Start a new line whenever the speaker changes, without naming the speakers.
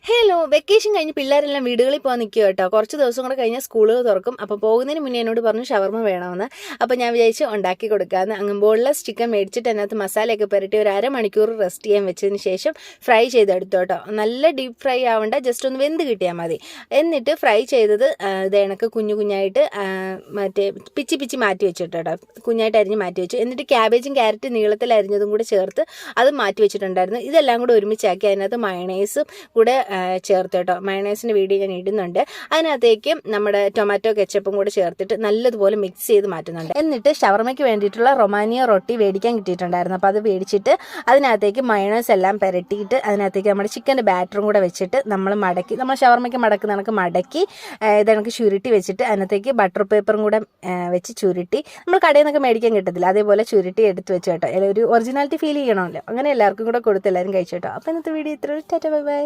Hello, vacation കഴിഞ്ഞ് പിള്ളേരെല്ലാം വീടുകളിൽ പോകാൻ നിൽക്കുക കേട്ടോ. കുറച്ച് ദിവസം കൂടെ കഴിഞ്ഞാൽ സ്കൂളുകൾ തുറക്കും. അപ്പോൾ പോകുന്നതിന് മുന്നേ എന്നോട് പറഞ്ഞു ഷവർമ്മ വേണമെന്ന്. അപ്പോൾ ഞാൻ വിചാരിച്ചു ഉണ്ടാക്കി കൊടുക്കാമെന്ന്. അങ്ങ് ബോൺലെസ് ചിക്കൻ മേടിച്ചിട്ട് അതിനകത്ത് മസാലയൊക്കെ പുരട്ടി ഒരു അരമണിക്കൂർ റെസ്റ്റ് ചെയ്യാൻ വെച്ചതിന് ശേഷം ഫ്രൈ ചെയ്തെടുത്തു കേട്ടോ. നല്ല ഡീപ്പ് ഫ്രൈ ആവേണ്ട, ജസ്റ്റ് ഒന്ന് വെന്ത് കിട്ടിയാൽ മതി. എന്നിട്ട് ഫ്രൈ ചെയ്തത് ഇത് കണക്ക് കുഞ്ഞു കുഞ്ഞായിട്ട് മറ്റേ പിച്ചി പിച്ചി മാറ്റി വെച്ചിട്ട് കേട്ടോ, കുഞ്ഞായിട്ട് അരിഞ്ഞ് മാറ്റി വെച്ചു. എന്നിട്ട് ക്യാബേജും ക്യാരറ്റും നീളത്തിൽ അരിഞ്ഞതും കൂടെ ചേർത്ത് അത് മാറ്റി വെച്ചിട്ടുണ്ടായിരുന്നു. ഇതെല്ലാം കൂടെ ഒരുമിച്ചാക്കി അതിനകത്ത് മയണൈസും കൂടെ ചേർത്ത് കേട്ടോ. മയണൈസിൻ്റെ വീഡിയോ ഞാൻ ഇടുന്നുണ്ട്. അതിനകത്തേക്ക് നമ്മുടെ ടൊമാറ്റോ കെച്ചപ്പും കൂടെ ചേർത്തിട്ട് നല്ലതുപോലെ മിക്സ് ചെയ്ത് മാറ്റുന്നുണ്ട്. എന്നിട്ട് ഷവർമ്മയ്ക്ക് വേണ്ടിയിട്ടുള്ള റൊമാനിയ റൊട്ടി മേടിക്കാൻ കിട്ടിയിട്ടുണ്ടായിരുന്നു. അപ്പോൾ അത് മേടിച്ചിട്ട് അതിനകത്തേക്ക് മയണൈസ് എല്ലാം പുരട്ടിയിട്ട് അതിനകത്തേക്ക് നമ്മുടെ ചിക്കൻ്റെ ബാറ്ററും കൂടെ വെച്ചിട്ട് നമ്മൾ ഷവർമ്മയ്ക്ക് മടക്കുന്ന കണക്ക് മടക്കി ഇതണക്ക് ചുരുട്ടി വെച്ചിട്ട് അതിനകത്തേക്ക് ബട്ടർ പേപ്പറും കൂടെ വെച്ച് ചുരുട്ടി നമ്മൾ കടയിൽ നിന്നൊക്കെ മേടിക്കാൻ കിട്ടത്തില്ല, അതേപോലെ ചുരുട്ടി എടുത്ത് വെച്ച് കേട്ടോ. ഒരു ഒറിജിനാലിറ്റി ഫീൽ ചെയ്യണമല്ലോ. അങ്ങനെ എല്ലാവർക്കും കൂടെ കൊടുത്ത് എല്ലാവരും കഴിച്ചു കേട്ടോ. അപ്പോൾ ഇന്നത്തെ വീഡിയോ ഇത്ര. Tata, bye bye.